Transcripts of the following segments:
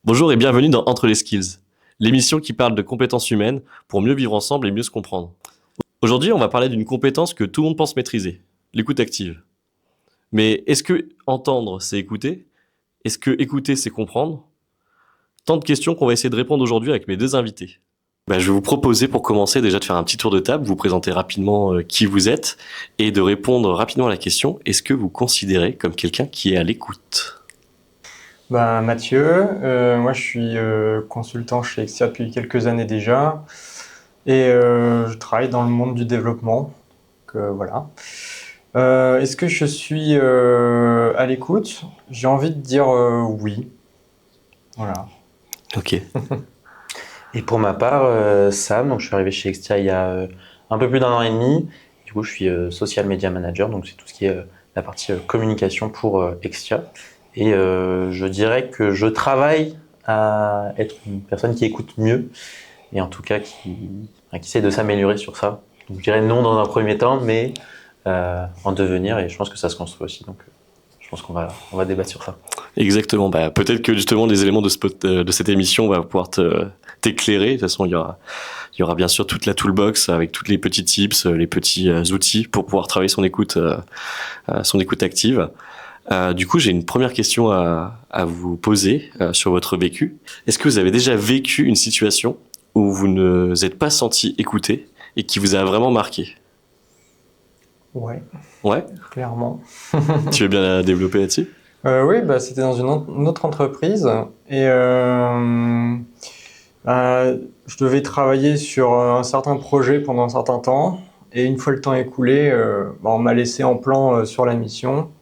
Bonjour et bienvenue dans Entre les Skills, l'émission qui parle de compétences humaines pour mieux vivre ensemble et mieux se comprendre. Aujourd'hui, on va parler d'une compétence que tout le monde pense maîtriser, l'écoute active. Mais est-ce que entendre, c'est écouter? Est-ce que écouter, c'est comprendre? Tant de questions qu'on va essayer de répondre aujourd'hui avec mes deux invités. Je vais vous proposer pour commencer déjà de faire un petit tour de table, vous présenter rapidement qui vous êtes et de répondre rapidement à la question, est-ce que vous considérez comme quelqu'un qui est à l'écoute? Mathieu, moi je suis consultant chez Exia depuis quelques années déjà et je travaille dans le monde du développement. Voilà. Est-ce que je suis à l'écoute? J'ai envie de dire oui. Voilà. Ok. Et pour ma part, Sam, donc je suis arrivé chez Extia il y a un peu plus d'un an et demi. Du coup, je suis social media manager, donc c'est tout ce qui est la partie communication pour Extia. Et je dirais que je travaille à être une personne qui écoute mieux et en tout cas qui essaie de s'améliorer sur ça. Donc je dirais non dans un premier temps, mais en devenir, et je pense que ça se construit aussi. Donc je pense qu'on va débattre sur ça. Exactement. Peut-être que justement les éléments de cette émission vont pouvoir t'éclairer. De toute façon, il y aura bien sûr toute la toolbox avec tous les petits tips, les petits outils pour pouvoir travailler son écoute active. Du coup, j'ai une première question à vous poser sur votre vécu. Est-ce que vous avez déjà vécu une situation où vous ne vous êtes pas senti écouté et qui vous a vraiment marqué? Ouais, Ouais. clairement. Tu veux bien la développer là-dessus? Oui, c'était dans une autre entreprise et je devais travailler sur un certain projet pendant un certain temps et une fois le temps écoulé, on m'a laissé en plan sur la mission.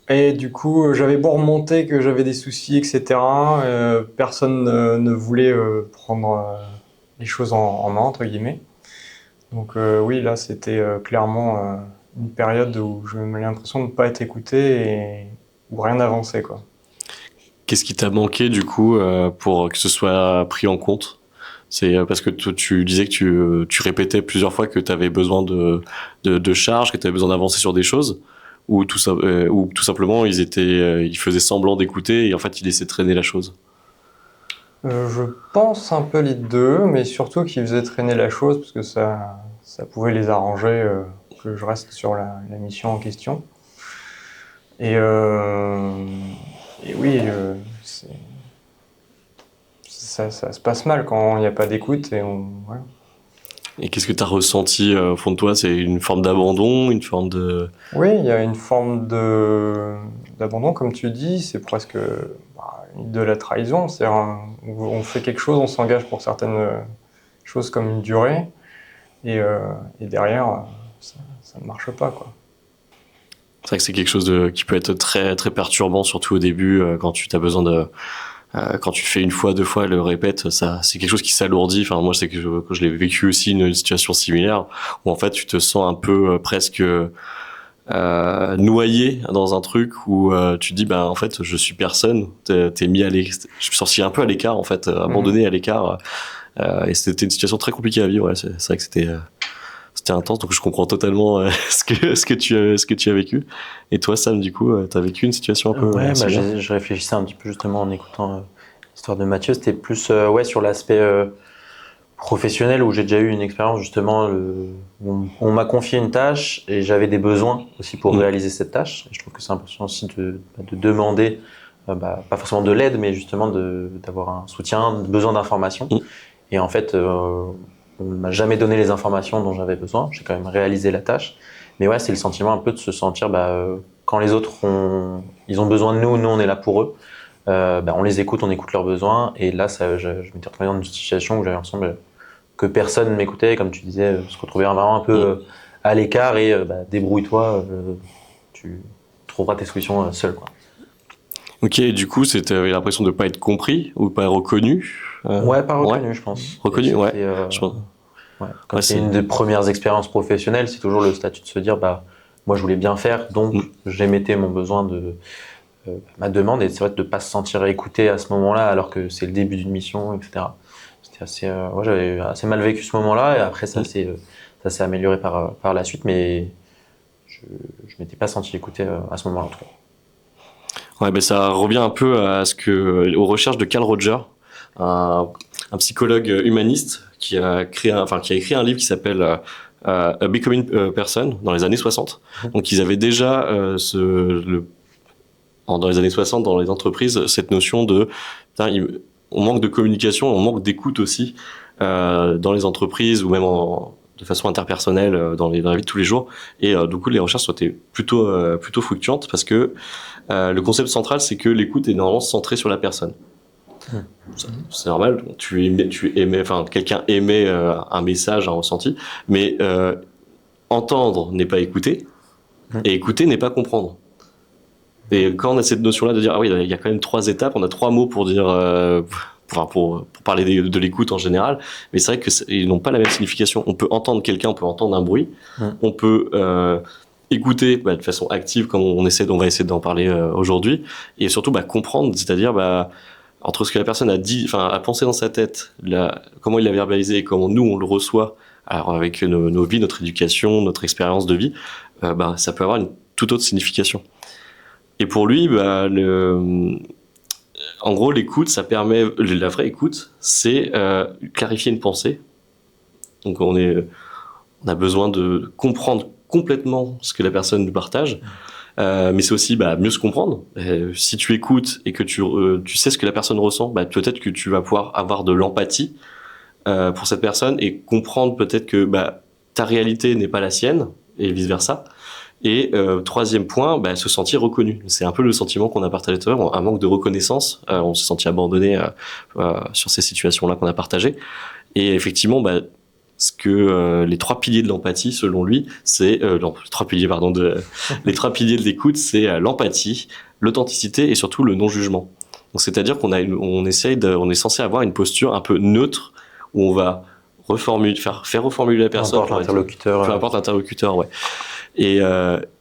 Et du coup, j'avais beau remonter que j'avais des soucis, etc. Personne ne voulait prendre les choses en main, entre guillemets. Donc oui, là, c'était clairement une période où j'avais l'impression de ne pas être écouté et où rien n'avançait, quoi. Qu'est-ce qui t'a manqué du coup pour que ce soit pris en compte? C'est parce que tu disais que tu répétais plusieurs fois que tu avais besoin de charge, que tu avais besoin d'avancer sur des choses, ou ou tout simplement ils faisaient semblant d'écouter et en fait ils laissaient traîner la chose. Je pense un peu les deux, mais surtout qu'ils faisaient traîner la chose parce que ça pouvait les arranger que je reste sur la mission en question. Et, euh, et oui, ça se passe mal quand il n'y a pas d'écoute voilà. Et qu'est-ce que tu as ressenti au fond de toi? C'est une forme d'abandon, une forme de... Oui, il y a une forme d'abandon, comme tu dis, c'est presque de la trahison. On fait quelque chose, on s'engage pour certaines choses comme une durée, et derrière, ça ne marche pas, quoi. C'est vrai que c'est quelque chose qui peut être très très perturbant, surtout au début quand tu as besoin de... quand tu fais une fois, deux fois, le répète, ça, c'est quelque chose qui s'alourdit. Enfin, moi, c'est que quand je l'ai vécu aussi une situation similaire où en fait, tu te sens un peu presque noyé dans un truc où tu te dis, en fait, je suis personne. T'es mis je suis sorti un peu à l'écart, en fait, abandonné à l'écart. Et c'était une situation très compliquée à vivre. Ouais. C'est vrai que c'était intense, donc je comprends totalement ce que tu as vécu. Et toi, Sam, du coup, t'as vécu une situation un peu Ouais, similaire? je réfléchissais un petit peu justement en écoutant l'histoire de Mathieu. C'était plus ouais, sur l'aspect professionnel où j'ai déjà eu une expérience justement où on m'a confié une tâche et j'avais des besoins aussi pour réaliser cette tâche. Et je trouve que c'est important aussi de demander, pas forcément de l'aide, mais justement d'avoir un soutien, besoin d'informations. Mm. Et en fait, on ne m'a jamais donné les informations dont j'avais besoin. J'ai quand même réalisé la tâche. Mais ouais, c'est le sentiment un peu de se sentir quand les autres ils ont besoin de nous, nous on est là pour eux. On les écoute, on écoute leurs besoins. Et là, je m'étais retrouvé dans une situation où j'avais l'impression que personne ne m'écoutait. Comme tu disais, se retrouver vraiment un peu à l'écart et débrouille-toi, tu trouveras tes solutions seul, quoi. Ok, et du coup, t'avais l'impression de pas être compris ou pas reconnu. Ouais, pas Ouais, reconnu, je pense. Et reconnu, ouais. c'était, Je pense. ouais. Comme Ouais, c'est une des premières expériences professionnelles, c'est toujours le statut de se dire, moi je voulais bien faire, donc Mm. j'émettais mon besoin ma demande, et c'est vrai de ne pas se sentir écouté à ce moment-là, alors que c'est le début d'une mission, etc. C'était assez, ouais, j'avais assez mal vécu ce moment-là, et après ça s'est amélioré par la suite, mais je m'étais pas senti écouté à ce moment-là en tout cas. Ouais, ben ça revient un peu à aux recherches de Carl Rogers, un psychologue humaniste qui a écrit un livre qui s'appelle A Becoming Person dans les années 60. Donc ils avaient déjà dans les années 60 dans les entreprises cette notion de on manque de communication, on manque d'écoute aussi dans les entreprises ou même de façon interpersonnelle dans la vie de tous les jours. Et du coup, les recherches étaient plutôt fluctuantes parce que le concept central, c'est que l'écoute est normalement centrée sur la personne. C'est normal, quelqu'un émet un message, un ressenti, mais entendre n'est pas écouter, et écouter n'est pas comprendre. Et quand on a cette notion-là de dire, ah oui, il y a quand même 3 étapes, on a 3 mots pour dire, pour parler de l'écoute en général, mais c'est vrai qu'ils n'ont pas la même signification. On peut entendre quelqu'un, on peut entendre un bruit, on peut écouter de façon active, comme on va essayer d'en parler aujourd'hui, et surtout comprendre, c'est-à-dire entre ce que la personne a dit, a pensé dans sa tête, comment il l'a verbalisé et comment nous on le reçoit, alors avec nos vies, notre éducation, notre expérience de vie, ça peut avoir une toute autre signification. Et pour lui, en gros, l'écoute, ça permet, la vraie écoute, c'est clarifier une pensée. Donc on a besoin de comprendre complètement ce que la personne nous partage. Mais c'est aussi mieux se comprendre. Si tu écoutes et que tu sais ce que la personne ressent, peut-être que tu vas pouvoir avoir de l'empathie pour cette personne et comprendre peut-être que ta réalité n'est pas la sienne et vice versa. Et troisième point, se sentir reconnu. C'est un peu le sentiment qu'on a partagé tout à l'heure, un manque de reconnaissance. On s'est senti abandonné sur ces situations-là qu'on a partagées. Et effectivement, ce que les 3 piliers de l'empathie, selon lui, c'est les 3 piliers de l'écoute, c'est l'empathie, l'authenticité et surtout le non-jugement. Donc c'est-à-dire qu'on on est censé avoir une posture un peu neutre où on va faire reformuler la personne, peu importe l'interlocuteur, ouais. Et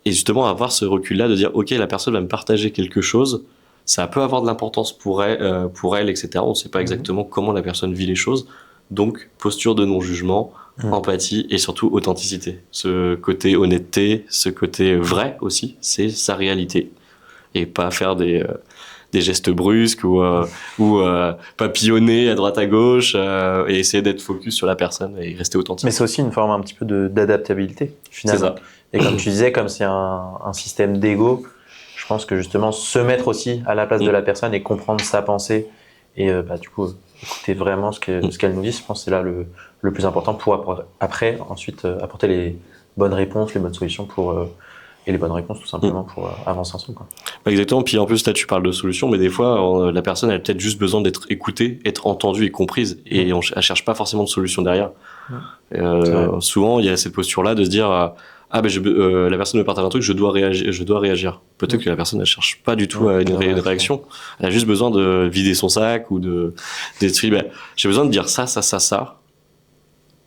justement avoir ce recul-là de dire ok, la personne va me partager quelque chose, ça peut avoir de l'importance pour elle, etc. On ne sait pas exactement comment la personne vit les choses. Donc, posture de non-jugement, empathie et surtout authenticité. Ce côté honnêteté, ce côté vrai aussi, c'est sa réalité. Et pas faire des gestes brusques ou papillonner à droite à gauche et essayer d'être focus sur la personne et rester authentique. Mais c'est aussi une forme un petit peu d'adaptabilité, finalement. C'est ça. Et comme tu disais, comme c'est un système d'ego, je pense que justement se mettre aussi à la place de la personne et comprendre sa pensée et du coup écouter vraiment ce qu'elle nous dit, je pense que c'est là le plus important pour après ensuite apporter les bonnes réponses, les bonnes solutions et les bonnes réponses tout simplement pour avancer ensemble, quoi. Exactement. Puis en plus là tu parles de solutions, mais des fois la personne elle a peut-être juste besoin d'être écoutée, être entendue et comprise, et elle cherche pas forcément de solution derrière. Souvent il y a cette posture là de se dire la personne me partage un truc, je dois réagir. Peut-être que la personne ne cherche pas du tout une réaction. Elle a juste besoin de vider son sac ou j'ai besoin de dire ça.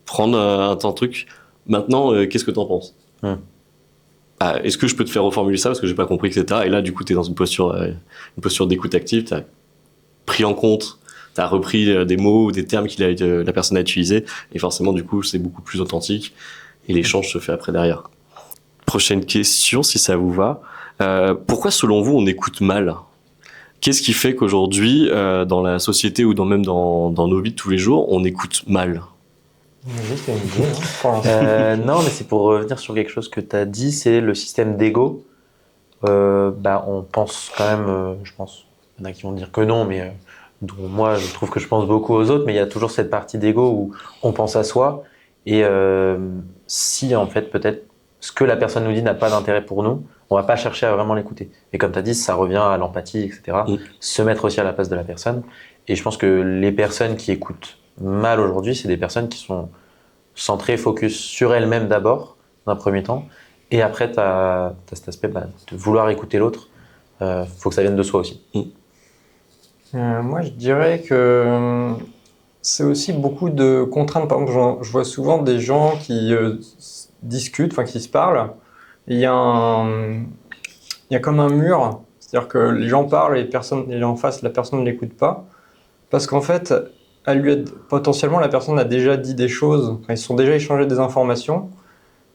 Prendre un truc. Maintenant, qu'est-ce que t'en penses? Est-ce que je peux te faire reformuler ça parce que j'ai pas compris, etc. Et là, du coup, t'es dans une posture d'écoute active. T'as pris en compte, t'as repris des mots ou des termes la personne a utilisés, et forcément, du coup, c'est beaucoup plus authentique. Et l'échange se fait après derrière. Prochaine question, si ça vous va. Pourquoi, selon vous, on écoute mal? Qu'est-ce qui fait qu'aujourd'hui, dans la société ou même dans nos vies de tous les jours, on écoute mal? C'est une idée, non, mais c'est pour revenir sur quelque chose que tu as dit, c'est le système d'ego. On pense quand même, je pense, il y en a qui vont dire que non, mais dont moi, je trouve que je pense beaucoup aux autres, mais il y a toujours cette partie d'ego où on pense à soi. Et si en fait peut-être ce que la personne nous dit n'a pas d'intérêt pour nous, on va pas chercher à vraiment l'écouter. Et comme tu as dit, ça revient à l'empathie, etc. Se mettre aussi à la place de la personne. Et je pense que les personnes qui écoutent mal aujourd'hui, c'est des personnes qui sont centrées, focus sur elles-mêmes d'abord, dans un premier temps. Et après, tu as cet aspect de vouloir écouter l'autre. Faut que ça vienne de soi aussi. Moi, je dirais que c'est aussi beaucoup de contraintes. Par exemple, je vois souvent des gens qui discutent, qui se parlent. Il y a comme un mur, c'est-à-dire que les gens parlent et les gens en face, la personne ne l'écoute pas. Parce qu'en fait, potentiellement, la personne a déjà dit des choses, ils se sont déjà échangés des informations.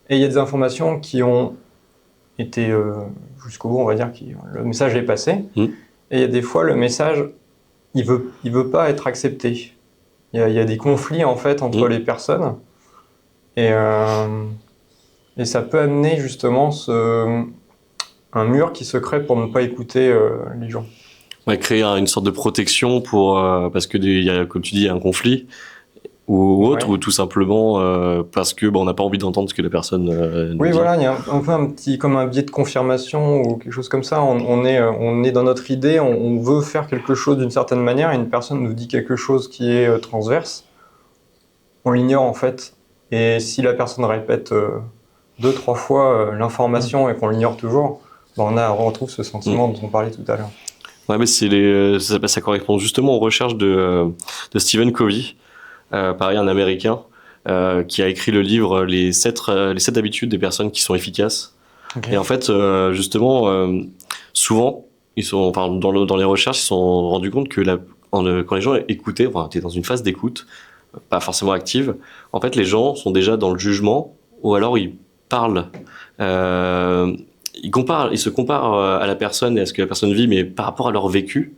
Et il y a des informations qui ont été jusqu'au bout, on va dire que le message est passé. Mmh. Et il y a des fois, le message, il veut pas être accepté. Il y a des conflits en fait entre les personnes. Et ça peut amener justement un mur qui se crée pour ne pas écouter les gens. Ouais, créer une sorte de protection parce que il y a, comme tu dis, un conflit ou autre, ou tout simplement parce que on n'a pas envie d'entendre ce que la personne nous dit. Voilà, il y a un peu comme un biais de confirmation ou quelque chose comme ça. On est dans notre idée, on veut faire quelque chose d'une certaine manière, et une personne nous dit quelque chose qui est transverse, on l'ignore en fait. Et si la personne répète 2-3 fois l'information et qu'on l'ignore toujours, on retrouve ce sentiment dont on parlait tout à l'heure. Ouais, mais ça correspond justement aux recherches de Stephen Covey, pareil, un Américain, qui a écrit le livre les 7 habitudes des personnes qui sont efficaces. Okay. Et en fait, justement, souvent, dans les recherches, ils se sont rendus compte que quand les gens écoutaient, t'es dans une phase d'écoute, pas forcément active, en fait, les gens sont déjà dans le jugement, ou alors ils parlent. Ils se comparent à la personne et à ce que la personne vit, mais par rapport à leur vécu.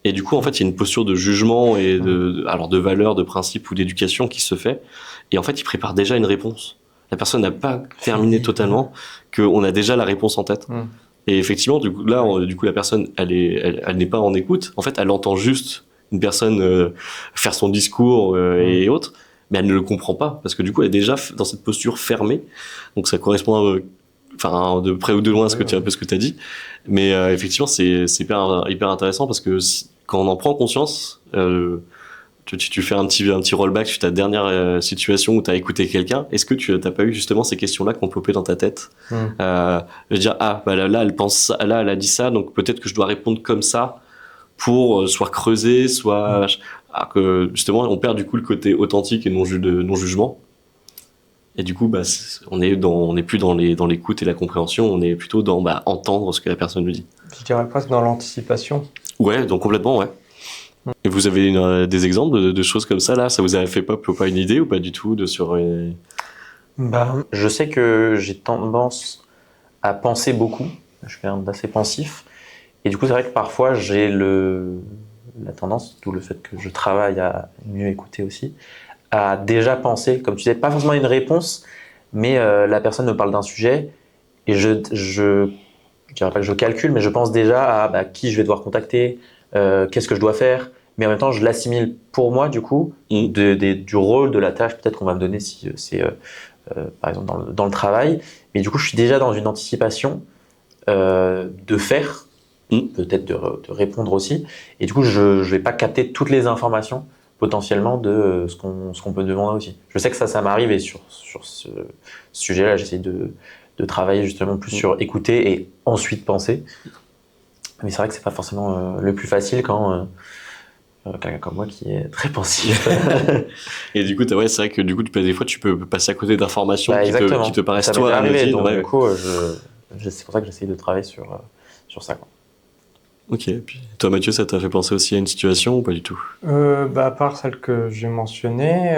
Et du coup, en fait, il y a une posture de jugement et de valeur, de principe ou d'éducation qui se fait. Et en fait, ils préparent déjà une réponse. La personne n'a pas terminé totalement, qu'on a déjà la réponse en tête. Et effectivement, du coup, la personne, elle n'est pas en écoute. En fait, elle entend juste une personne faire son discours et autres, mais elle ne le comprend pas parce que du coup, elle est déjà dans cette posture fermée. Donc, ça correspond de près ou de loin un peu ce que tu as dit, mais effectivement c'est hyper intéressant parce que quand on en prend conscience, tu fais un petit rollback sur ta dernière situation où tu as écouté quelqu'un. Est-ce que tu n'as pas eu justement ces questions-là qui ont popé dans ta tête, de dire là elle pense ça, là elle a dit ça, donc peut-être que je dois répondre comme ça pour soit creuser, soit que justement on perd du coup le côté authentique et non jugement. Et du coup, on est plus dans l'écoute et la compréhension, on est plutôt dans entendre ce que la personne nous dit. Je dirais presque dans l'anticipation. Ouais, donc complètement, ouais. Et vous avez des exemples de choses comme ça, là? Ça vous a fait pas une idée ou pas du tout Je sais que j'ai tendance à penser beaucoup. Je suis quelqu'un d'assez pensif. Et du coup, c'est vrai que parfois, j'ai la tendance, d'où le fait que je travaille à mieux écouter aussi, à déjà penser, comme tu disais, pas forcément une réponse, mais la personne me parle d'un sujet et je dirais pas que je calcule, mais je pense déjà à qui je vais devoir contacter, qu'est-ce que je dois faire, mais en même temps je l'assimile pour moi du coup du rôle, de la tâche peut-être qu'on va me donner si c'est par exemple dans le travail, mais du coup je suis déjà dans une anticipation de faire, peut-être de répondre aussi, et du coup je vais pas capter toutes les informations potentiellement de ce qu'on peut demander aussi. Je sais que ça m'arrive, et sur ce sujet-là, j'essaie de travailler justement plus sur écouter et ensuite penser. Mais c'est vrai que c'est pas forcément le plus facile quand quelqu'un comme moi qui est très pensif. Et du coup, c'est vrai que du coup, des fois, tu peux passer à côté d'informations qui te paraissent toi anodines. Donc du coup, c'est pour ça que j'essaie de travailler sur ça, quoi. Ok, et puis toi Mathieu, ça t'a fait penser aussi à une situation ou pas du tout? À part celle que j'ai mentionnée,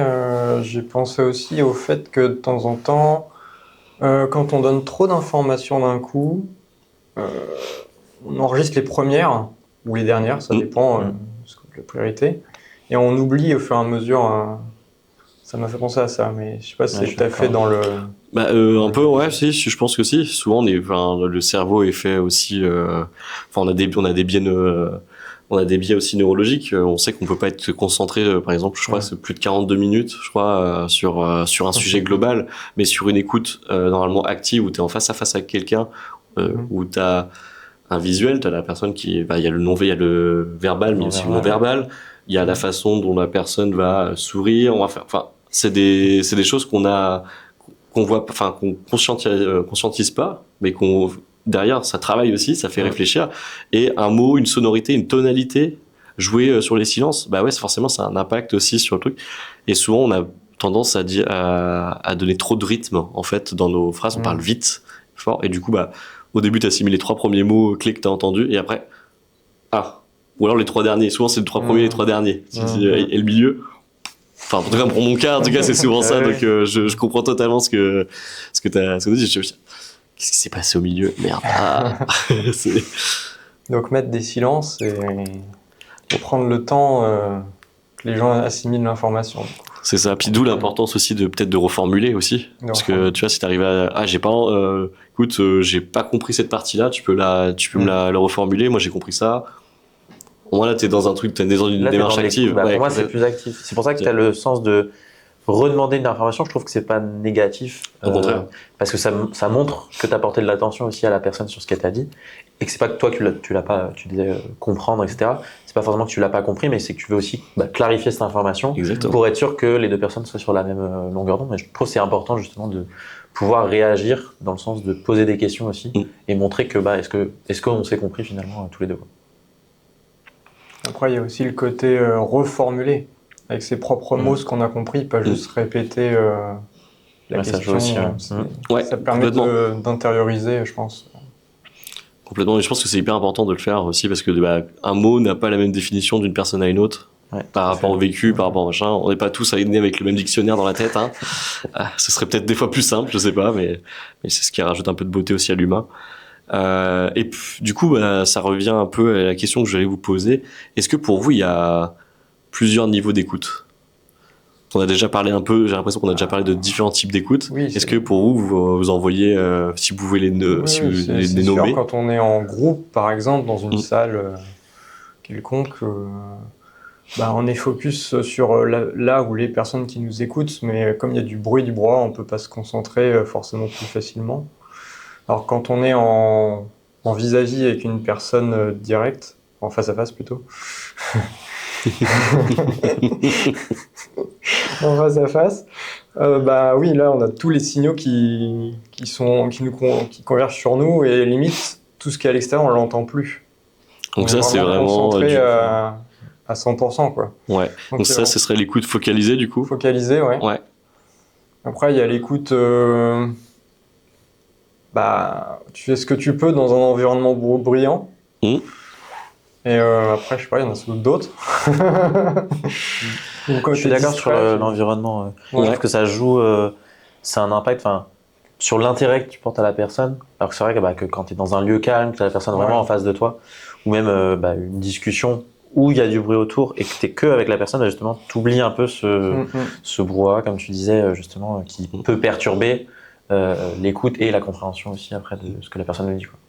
j'ai pensé aussi au fait que de temps en temps, quand on donne trop d'informations d'un coup, on enregistre les premières ou les dernières, ça dépend de la priorité, et on oublie au fur et à mesure. Ça m'a fait penser à ça, mais je sais pas si c'est tout à fait dans le... un peu, ouais, si, je pense que si. Souvent, le cerveau est fait aussi... on a des biais aussi neurologiques. On sait qu'on peut pas être concentré, par exemple, je crois que c'est plus de 42 minutes, je crois, sur un sujet global, mais sur une écoute normalement active où tu es en face à face avec quelqu'un, où tu as un visuel, tu as la personne qui... il y a le verbal, mais aussi le non-verbal. Il y a la façon dont la personne va sourire, c'est des choses qu'on voit, qu'on conscientise pas, mais derrière, ça travaille aussi, ça fait réfléchir. Et un mot, une sonorité, une tonalité jouée sur les silences, forcément, ça a un impact aussi sur le truc. Et souvent, on a tendance à donner trop de rythme, en fait, dans nos phrases. On parle vite, fort. Et du coup, au début, tu assimiles les 3 premiers mots clés que tu as entendus. Et après, ou alors les 3 derniers. Souvent, c'est les 3 premiers et les 3 derniers. Et le milieu... en tout cas, pour mon cas, c'est souvent ça. Donc, je comprends totalement ce que tu as dit. Qu'est-ce qui s'est passé au milieu? Merde. Ah. C'est- Donc mettre des silences et prendre le temps que les gens assimilent l'information. C'est ça. Puis d'où l'importance aussi de peut-être de reformuler aussi. Parce que tu vois, si t'arrives à écoute, j'ai pas compris cette partie-là, tu peux me la reformuler. Moi, j'ai compris ça. Moi, là, t'es dans un truc, t'es dans une Là, t'es démarche dans active. l'écoute. Ouais, Pour moi, c'est plus actif. C'est pour ça que tu as le sens de redemander une information. Je trouve que c'est pas négatif. Au contraire. Parce que ça montre que tu as porté de l'attention aussi à la personne sur ce qu'elle t'a dit. Et que c'est pas que toi, tu l'as pas, tu disais comprendre, etc. C'est pas forcément que tu l'as pas compris, mais c'est que tu veux aussi clarifier cette information Exactement. pour être sûr que les deux personnes soient sur la même longueur d'onde. Et je trouve que c'est important justement de pouvoir réagir dans le sens de poser des questions aussi et montrer que est-ce qu'on s'est compris finalement tous les deux. Après, il y a aussi le côté reformuler avec ses propres mots ce qu'on a compris, pas juste répéter la Ouais, ça question. joue aussi, ouais. Ça permet d'intérioriser, je pense. Complètement. Et je pense que c'est hyper important de le faire aussi parce que un mot n'a pas la même définition d'une personne à une autre. Ouais, par rapport au vécu, par rapport au machin. On n'est pas tous nés avec le même dictionnaire dans la tête. Hein. Ce serait peut-être des fois plus simple, je sais pas, mais c'est ce qui rajoute un peu de beauté aussi à l'humain. Et puis, du coup, ça revient un peu à la question que j'allais vous poser. Est-ce que pour vous, il y a plusieurs niveaux d'écoute? On a déjà parlé un peu, j'ai l'impression qu'on a déjà parlé de différents types d'écoute. Oui, est-ce que pour vous en voyez, si vous pouvez les nommer? Sûr, quand on est en groupe, par exemple, dans une salle quelconque, on est focus sur là où les personnes qui nous écoutent, mais comme il y a du bruit, du brouhaha, on peut pas se concentrer forcément plus facilement. Alors quand on est en vis-à-vis avec une personne directe, en face à face plutôt, en face à face, oui, là on a tous les signaux qui convergent sur nous et limite tout ce qui est à l'extérieur on l'entend plus. Donc ça c'est vraiment concentré à 100% quoi. Ouais. Donc ça ce serait l'écoute focalisée du coup. Focalisée, ouais. Ouais. Après il y a l'écoute. Tu fais ce que tu peux dans un environnement bruyant. Et après, je sais pas, il y en a sans doute d'autres. Je suis d'accord sur l'environnement. Je trouve que ça joue, c'est un impact sur l'intérêt que tu portes à la personne. Alors que c'est vrai que quand tu es dans un lieu calme, que tu as la personne vraiment en face de toi, ou même une discussion où il y a du bruit autour et que tu es que avec la personne, justement, tu oublies un peu ce brouhaha, comme tu disais, justement, qui peut perturber l'écoute et la compréhension aussi après de ce que la personne nous dit. Quoi.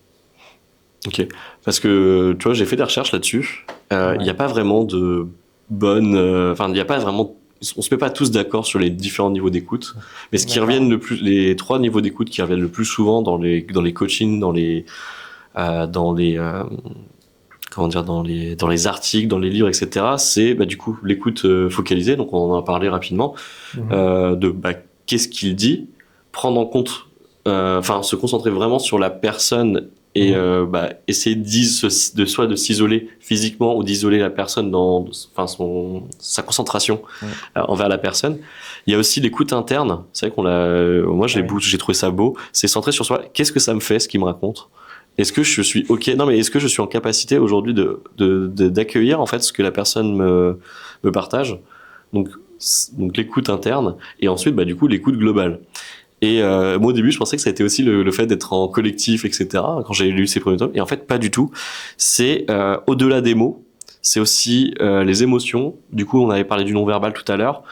Ok, parce que tu vois, j'ai fait des recherches là-dessus. Il n'y a pas vraiment de bonne, il n'y a pas vraiment. On se met pas tous d'accord sur les différents niveaux d'écoute, mais ce qui reviennent le plus, les 3 niveaux d'écoute qui reviennent le plus souvent dans les coachings, dans les articles, dans les livres, etc. C'est du coup l'écoute focalisée. Donc on en a parlé rapidement de qu'est-ce qu'il dit, prendre en compte, se concentrer vraiment sur la personne. Et essayer de s'isoler physiquement ou d'isoler la personne dans sa concentration envers la personne. Il y a aussi l'écoute interne. C'est vrai moi j'ai trouvé ça beau. C'est centré sur soi. Qu'est-ce que ça me fait, ce qu'il me raconte? Est-ce que je suis ok? Non, mais est-ce que je suis en capacité aujourd'hui d'accueillir en fait ce que la personne me partage? Donc l'écoute interne et ensuite du coup l'écoute globale. Et moi au début je pensais que ça a été aussi le fait d'être en collectif, etc. quand j'ai lu ces premiers tomes, et en fait pas du tout. C'est au-delà des mots, c'est aussi les émotions. Du coup on avait parlé du non-verbal tout à l'heure,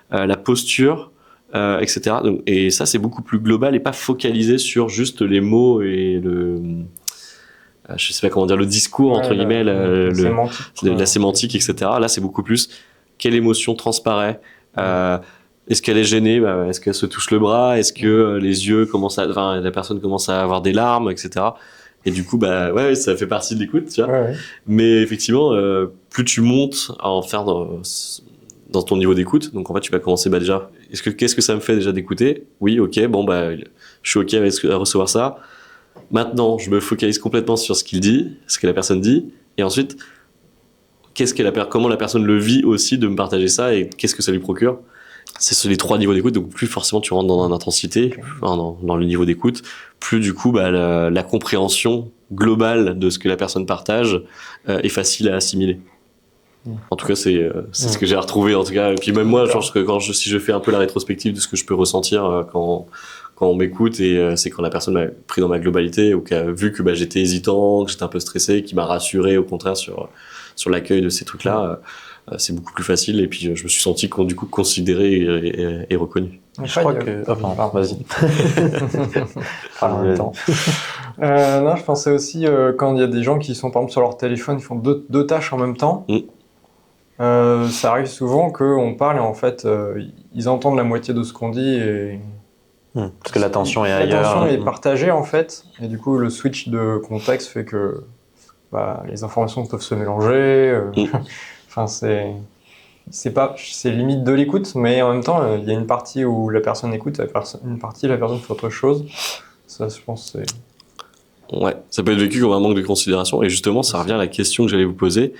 la posture, etc. Donc, et ça c'est beaucoup plus global et pas focalisé sur juste les mots et je sais pas comment dire, le discours entre guillemets, la sémantique, etc. Là c'est beaucoup plus quelle émotion transparaît. Est-ce qu'elle est gênée? Est-ce qu'elle se touche le bras? Est-ce que les yeux la personne commence à avoir des larmes, etc. Et du coup, ça fait partie de l'écoute, tu vois. Ouais. Mais effectivement, plus tu montes à en faire dans ton niveau d'écoute, donc en fait, tu vas commencer déjà. Qu'est-ce que ça me fait déjà d'écouter? Oui, ok, je suis ok à recevoir ça. Maintenant, je me focalise complètement sur ce qu'il dit, ce que la personne dit, et ensuite, comment la personne le vit aussi de me partager ça et qu'est-ce que ça lui procure? C'est les 3 niveaux d'écoute, donc plus forcément tu rentres dans l'intensité, dans le niveau d'écoute, plus du coup la compréhension globale de ce que la personne partage est facile à assimiler. En tout cas, c'est ce que j'ai retrouvé en tout cas. Et puis même moi, je pense que si je fais un peu la rétrospective de ce que je peux ressentir quand quand on m'écoute et c'est quand la personne m'a pris dans ma globalité ou qui a vu que j'étais hésitant, que j'étais un peu stressé, qui m'a rassuré au contraire sur l'accueil de ces trucs-là. C'est beaucoup plus facile et puis je me suis senti du coup considéré et reconnu. Je crois que... Oh, pardon, vas-y. Parle en même temps. Non, je pensais aussi quand il y a des gens qui sont par exemple sur leur téléphone, ils font deux tâches en même temps. Ça arrive souvent qu'on parle et en fait ils entendent la moitié de ce qu'on dit et parce que l'attention est ailleurs. L'attention est partagée en fait et du coup le switch de contexte fait que les informations peuvent se mélanger. Enfin c'est limite de l'écoute, mais en même temps il y a une partie où la personne écoute, une partie la personne fait autre chose. Ça, je pense, c'est... Ouais, ça peut être vécu comme un manque de considération. Et justement, ça revient à la question que j'allais vous poser.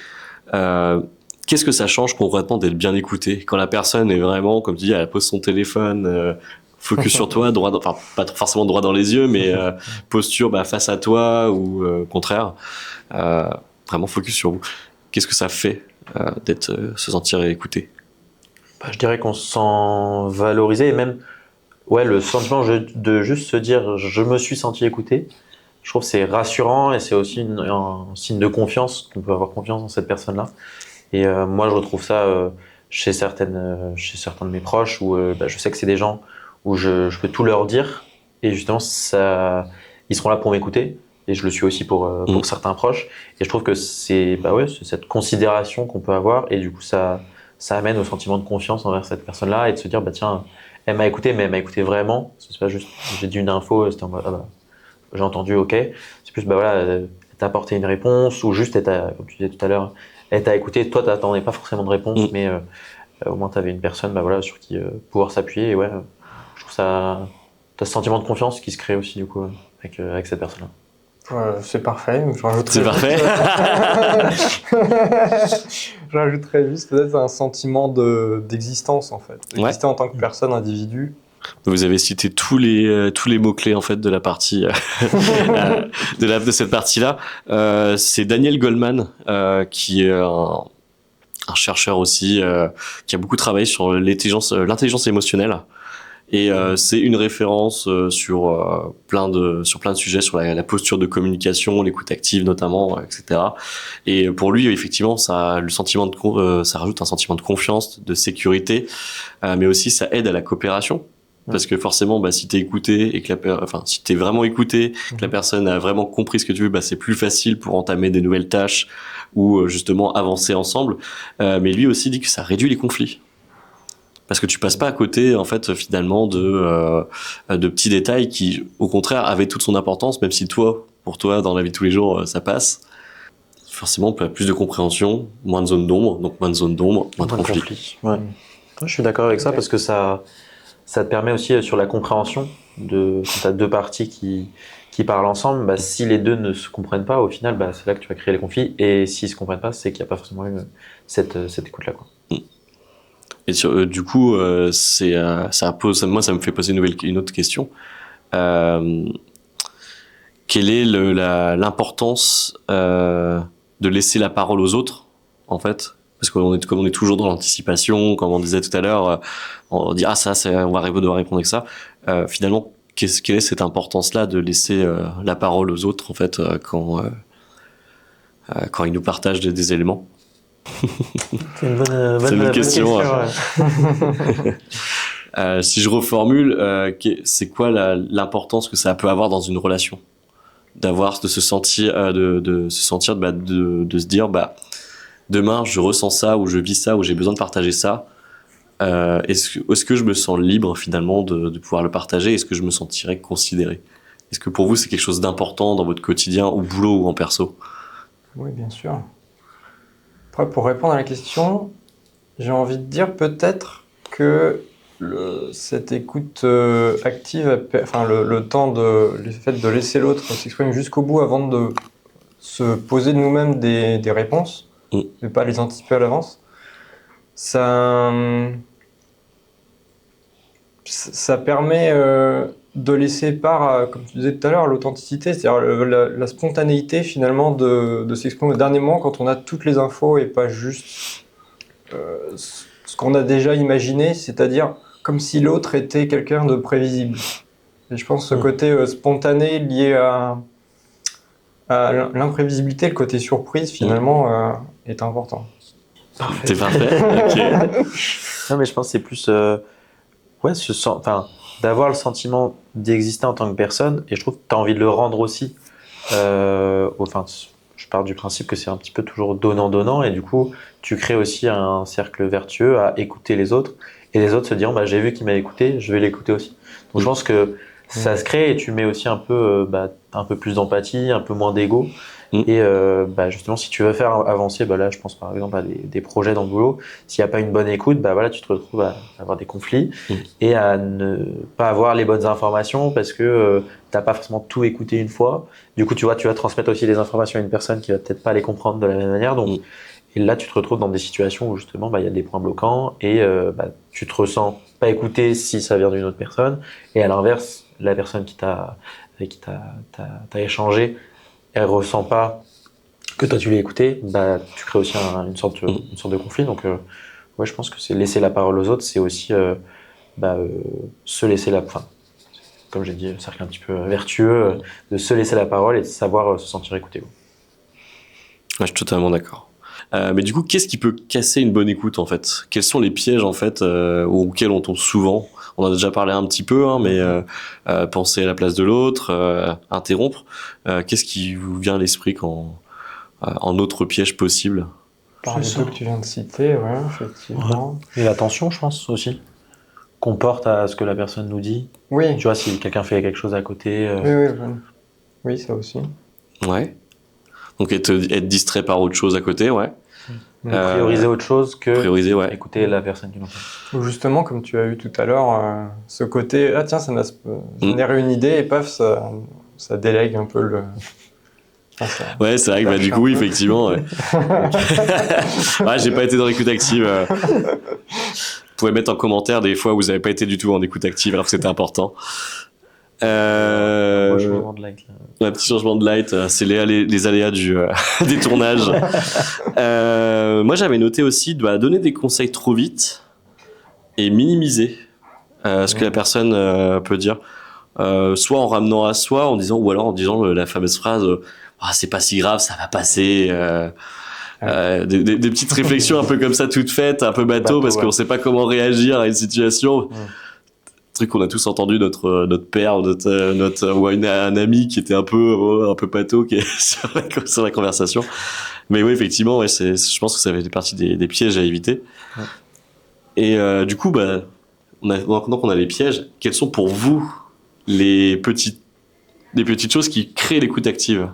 Qu'est-ce que ça change concrètement d'être bien écouté quand la personne est vraiment, comme tu dis, elle pose son téléphone, focus sur toi, enfin pas forcément droit dans les yeux, mais posture face à toi ou au contraire, vraiment focus sur vous. Qu'est-ce que ça fait se sentir écouté? Je dirais qu'on se sent valorisé et même le sentiment de juste se dire je me suis senti écouté. Je trouve que c'est rassurant et c'est aussi un signe de confiance, qu'on peut avoir confiance dans cette personne-là. Et moi, je retrouve ça chez certains de mes proches où je sais que c'est des gens où je peux tout leur dire et justement, ils seront là pour m'écouter. Et je le suis aussi pour certains proches. Et je trouve que c'est cette considération qu'on peut avoir et du coup, ça amène au sentiment de confiance envers cette personne-là et de se dire, tiens, elle m'a écouté, mais elle m'a écouté vraiment. C'est pas juste, j'ai dit une info, c'était en mode, j'ai entendu, ok. C'est plus, elle t'a apporté une réponse ou juste, comme tu disais tout à l'heure, elle t'a écouté. Toi, t'attendais pas forcément de réponse, mais au moins, t'avais une personne, sur qui pouvoir s'appuyer. Et je trouve ça, t'as ce sentiment de confiance qui se crée aussi, du coup, avec cette personne-là. C'est parfait. C'est parfait. Je rajouterais juste peut-être un sentiment d'existence en fait, d'exister en tant que personne, individu. Vous avez cité tous les mots-clés en fait de la partie de cette partie-là. C'est Daniel Goleman qui est un chercheur aussi qui a beaucoup travaillé sur l'intelligence émotionnelle. Et c'est une référence sur plein de sujets, sur la posture de communication, l'écoute active notamment, etc. Et pour lui, effectivement, ça rajoute un sentiment de confiance, de sécurité, mais aussi ça aide à la coopération. Parce que forcément, si t'es écouté et que si t'es vraiment écouté, que la personne a vraiment compris ce que tu veux, c'est plus facile pour entamer des nouvelles tâches ou justement avancer ensemble. Mais lui aussi dit que ça réduit les conflits. Parce que tu passes pas à côté, en fait, finalement, de petits détails qui, au contraire, avaient toute son importance, même si pour toi, dans la vie de tous les jours, ça passe. Forcément, plus de compréhension, moins de zones d'ombre, donc moins de zones d'ombre, moins de conflits. Ouais. Je suis d'accord avec ça parce que ça te permet aussi sur la compréhension quand tu as deux parties qui parlent ensemble, si les deux ne se comprennent pas, au final, c'est là que tu vas créer les conflits. Et s'ils se comprennent pas, c'est qu'il n'y a pas forcément eu cette écoute-là, quoi. Et du coup, moi, ça me fait poser une autre question. Quelle est l'importance de laisser la parole aux autres, en fait? Parce comme on est toujours dans l'anticipation, comme on disait tout à l'heure, on dit on va devoir répondre avec ça. Finalement, quelle est cette importance-là de laisser la parole aux autres, en fait, quand ils nous partagent des éléments? C'est une bonne question. Si je reformule, c'est quoi l'importance que ça peut avoir dans une relation, de se sentir, de se dire, demain je ressens ça ou je vis ça ou j'ai besoin de partager ça. Est-ce que je me sens libre finalement de pouvoir le partager? Est-ce que je me sentirais considéré? Est-ce que pour vous c'est quelque chose d'important dans votre quotidien, au boulot ou en perso? Oui, bien sûr. Après, pour répondre à la question, j'ai envie de dire peut-être que cette écoute active, le fait de laisser l'autre s'exprimer jusqu'au bout avant de se poser de nous-mêmes des réponses, ne pas les anticiper à l'avance, ça permet de laisser part, comme tu disais tout à l'heure, à l'authenticité, c'est-à-dire la spontanéité finalement de s'exprimer au dernier moment quand on a toutes les infos et pas juste ce qu'on a déjà imaginé, c'est-à-dire comme si l'autre était quelqu'un de prévisible. Et je pense que ce côté spontané lié à l'imprévisibilité, le côté surprise, finalement, est important. T'es parfait. Ok. Non, mais je pense que c'est plus ouais, d'avoir le sentiment d'exister en tant que personne, et je trouve que tu as envie de le rendre aussi. Enfin, je pars du principe que c'est un petit peu toujours donnant-donnant, et du coup, tu crées aussi un cercle vertueux à écouter les autres, et les autres se diront, bah, j'ai vu qu'il m'a écouté, je vais l'écouter aussi. Donc je pense que ça se crée, et tu mets aussi un peu plus d'empathie, un peu moins d'ego. Et justement, si tu veux faire avancer, là, je pense par exemple à des projets dans le boulot, s'il n'y a pas une bonne écoute, voilà, tu te retrouves à avoir des conflits et à ne pas avoir les bonnes informations parce que tu n'as pas forcément tout écouté une fois. Du coup, tu vas transmettre aussi des informations à une personne qui va peut-être pas les comprendre de la même manière. Donc, et là, tu te retrouves dans des situations où justement, il y a des points bloquants et tu te ressens pas écouté si ça vient d'une autre personne. Et à l'inverse, la personne avec qui t'as échangé, elle ressent pas que toi tu l'as écouté, tu crées aussi une sorte de conflit. Donc, ouais, je pense que c'est laisser la parole aux autres, c'est aussi se laisser enfin, comme j'ai dit, cercle un petit peu vertueux, de se laisser la parole et de savoir se sentir écouté. Ouais, je suis totalement d'accord. Mais du coup, qu'est-ce qui peut casser une bonne écoute en fait? Quels sont les pièges en fait auxquels on tombe souvent? On en a déjà parlé un petit peu, hein, mais penser à la place de l'autre, interrompre. Qu'est-ce qui vous vient à l'esprit en autre piège possible? Par les deux que tu viens de citer, ouais, effectivement. Ouais. Et l'attention, je pense aussi, qu'on porte à ce que la personne nous dit. Oui. Tu vois, si quelqu'un fait quelque chose à côté. Oui, ça aussi. Ouais. Donc être distrait par autre chose à côté, ouais. Prioriser autre chose que écouter la personne qui nous parle. Ou justement, comme tu as eu tout à l'heure, ce côté, ah tiens, ça m'a généré une idée et paf, ça délègue un peu le... Ouais, c'est vrai que du coup, oui, effectivement. Ouais. Ouais, j'ai pas été dans l'écoute active. Vous pouvez mettre en commentaire des fois où vous avez pas été du tout en écoute active alors que c'était important. Un changement de light. Un petit changement de light, c'est les aléas des tournages. Moi, j'avais noté aussi de donner des conseils trop vite et minimiser ce que la personne peut dire. Soit en ramenant à soi, ou alors en disant la fameuse phrase c'est pas si grave, ça va passer. Des petites réflexions un peu comme ça, toutes faites, un peu bateau parce qu'on sait pas comment réagir à une situation. Truc qu'on a tous entendu, notre père, ou un ami qui était un peu pato qui est sur la conversation. Mais oui, effectivement, ouais, je pense que ça fait partie des pièges à éviter. Ouais. Et du coup, maintenant qu'on a les pièges, quels sont pour vous les petites choses qui créent l'écoute active?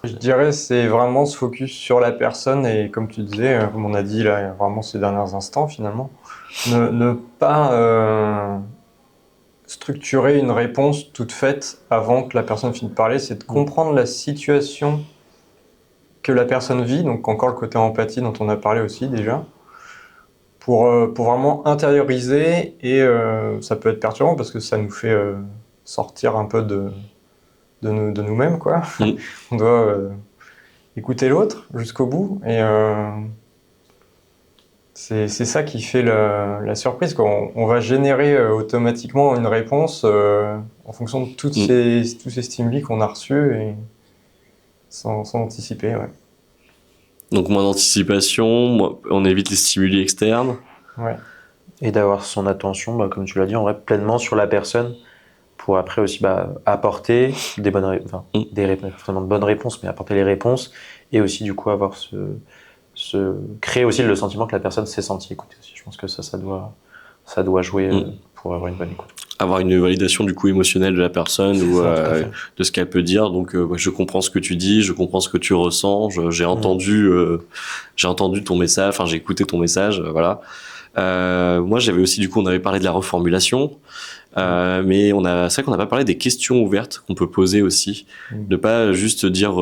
Je dirais c'est vraiment se focus sur la personne et comme tu disais, comme on a dit là vraiment ces derniers instants finalement, ne pas structurer une réponse toute faite avant que la personne finisse de parler, c'est de comprendre la situation que la personne vit, donc encore le côté empathie dont on a parlé aussi déjà, pour vraiment intérioriser et ça peut être perturbant parce que ça nous fait sortir un peu de nous-mêmes, quoi. On doit écouter l'autre jusqu'au bout et c'est ça qui fait la surprise, quoi. On va générer automatiquement une réponse en fonction de tous ces stimuli qu'on a reçus et sans anticiper, ouais. Donc moins d'anticipation, on évite les stimuli externes. Ouais. Et d'avoir son attention, comme tu l'as dit, en vrai, pleinement sur la personne pour après aussi apporter des bonnes forcément de bonnes réponses, mais apporter les réponses et aussi du coup avoir créer aussi le sentiment que la personne s'est sentie écoutée aussi. Je pense que ça doit jouer pour avoir une bonne écoute. Avoir une validation du coup émotionnelle de la personne ou de ce qu'elle peut dire. Donc je comprends ce que tu dis, je comprends ce que tu ressens, j'ai entendu ton message, enfin j'ai écouté ton message, voilà. Moi j'avais aussi, du coup on avait parlé de la reformulation, mais c'est vrai qu'on n'a pas parlé des questions ouvertes qu'on peut poser aussi, ne pas juste dire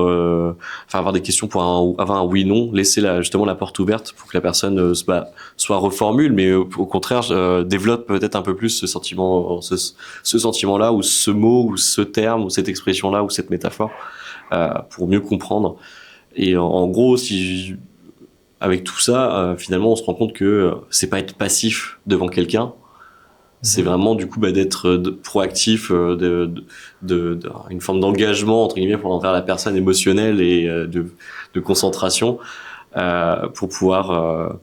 avoir des questions pour avoir un oui/non, laisser justement la porte ouverte pour que la personne soit reformule, mais au contraire développe peut-être un peu plus ce sentiment-là, ou ce mot, ou ce terme, ou cette expression-là, ou cette métaphore, pour mieux comprendre. Et en gros, avec tout ça, finalement, on se rend compte que c'est pas être passif devant quelqu'un, C'est vraiment du coup d'être proactif, une forme d'engagement entre guillemets envers la personne émotionnelle et de concentration pour pouvoir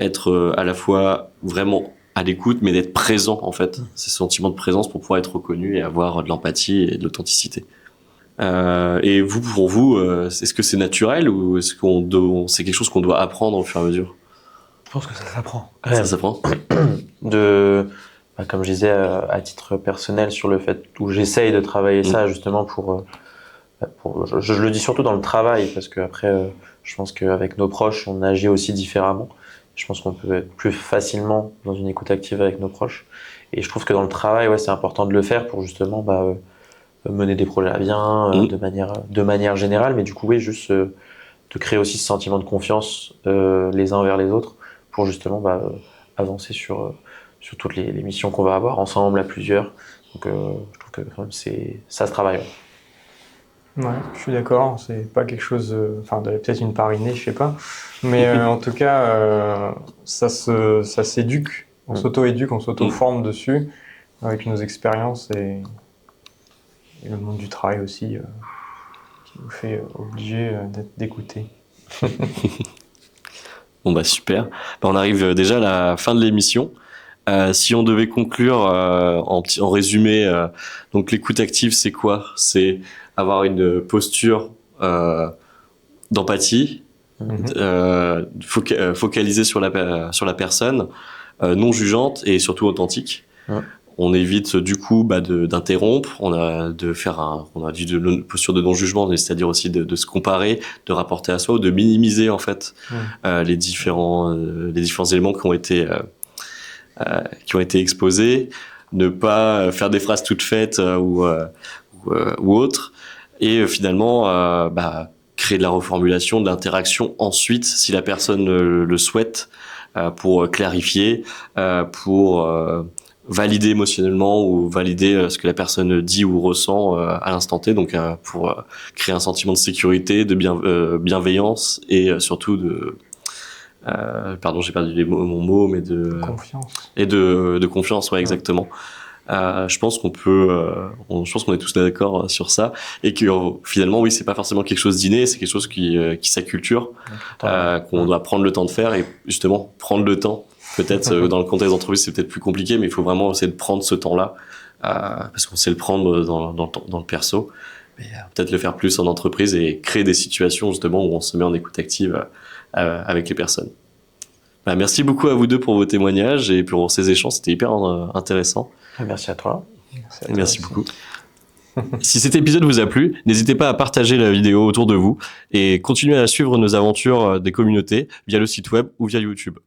être à la fois vraiment à l'écoute, mais d'être présent en fait. C'est ce sentiment de présence pour pouvoir être reconnu et avoir de l'empathie et de l'authenticité. Et vous, pour vous, est-ce que c'est naturel ou est-ce c'est quelque chose qu'on doit apprendre au fur et à mesure? Je pense que ça s'apprend. Ça s'apprend. Comme je disais à titre personnel sur le fait où j'essaye de travailler ça justement je le dis surtout dans le travail parce que après je pense qu'avec nos proches on agit aussi différemment. Je pense qu'on peut être plus facilement dans une écoute active avec nos proches et je trouve que dans le travail c'est important de le faire pour justement mener des projets à bien de manière générale, mais du coup juste de créer aussi ce sentiment de confiance les uns envers les autres pour justement avancer sur toutes les missions qu'on va avoir ensemble à plusieurs. Donc je trouve que quand même ça se travaille. Ouais, je suis d'accord. C'est pas quelque chose. Enfin, peut-être une part innée, je sais pas. Mais en tout cas, ça s'éduque. On s'auto-éduque, on s'auto-forme dessus avec nos expériences et le monde du travail aussi qui nous fait obliger d'écouter. Bon super. On arrive déjà à la fin de l'émission. Si on devait conclure en résumé, donc l'écoute active, c'est quoi? C'est avoir une posture d'empathie, focalisée sur la personne, non jugeante et surtout authentique. On évite du coup d'interrompre, on a dit de posture de non-jugement, c'est-à-dire aussi de se comparer, de rapporter à soi ou de minimiser en fait les différents éléments qui ont été exposés, ne pas faire des phrases toutes faites ou autres, et finalement créer de la reformulation, de l'interaction ensuite si la personne le souhaite, pour clarifier, pour valider émotionnellement ou valider ce que la personne dit ou ressent à l'instant T, donc pour créer un sentiment de sécurité, de bienveillance et surtout de j'ai perdu mon mot, mais de confiance. Et de confiance, ouais, exactement. Je pense qu'on est tous d'accord sur ça, et que finalement, oui, c'est pas forcément quelque chose d'inné, c'est quelque chose qui s'acculture, qu'on doit prendre le temps de faire, et justement prendre le temps. Peut-être dans le contexte d'entreprise, c'est peut-être plus compliqué, mais il faut vraiment essayer de prendre ce temps-là, parce qu'on sait le prendre dans le perso, mais peut-être le faire plus en entreprise et créer des situations justement où on se met en écoute active avec les personnes. Merci beaucoup à vous deux pour vos témoignages et pour ces échanges, c'était hyper intéressant. Merci à toi. Merci beaucoup. Si cet épisode vous a plu, n'hésitez pas à partager la vidéo autour de vous et continuez à suivre nos aventures des communautés via le site web ou via YouTube.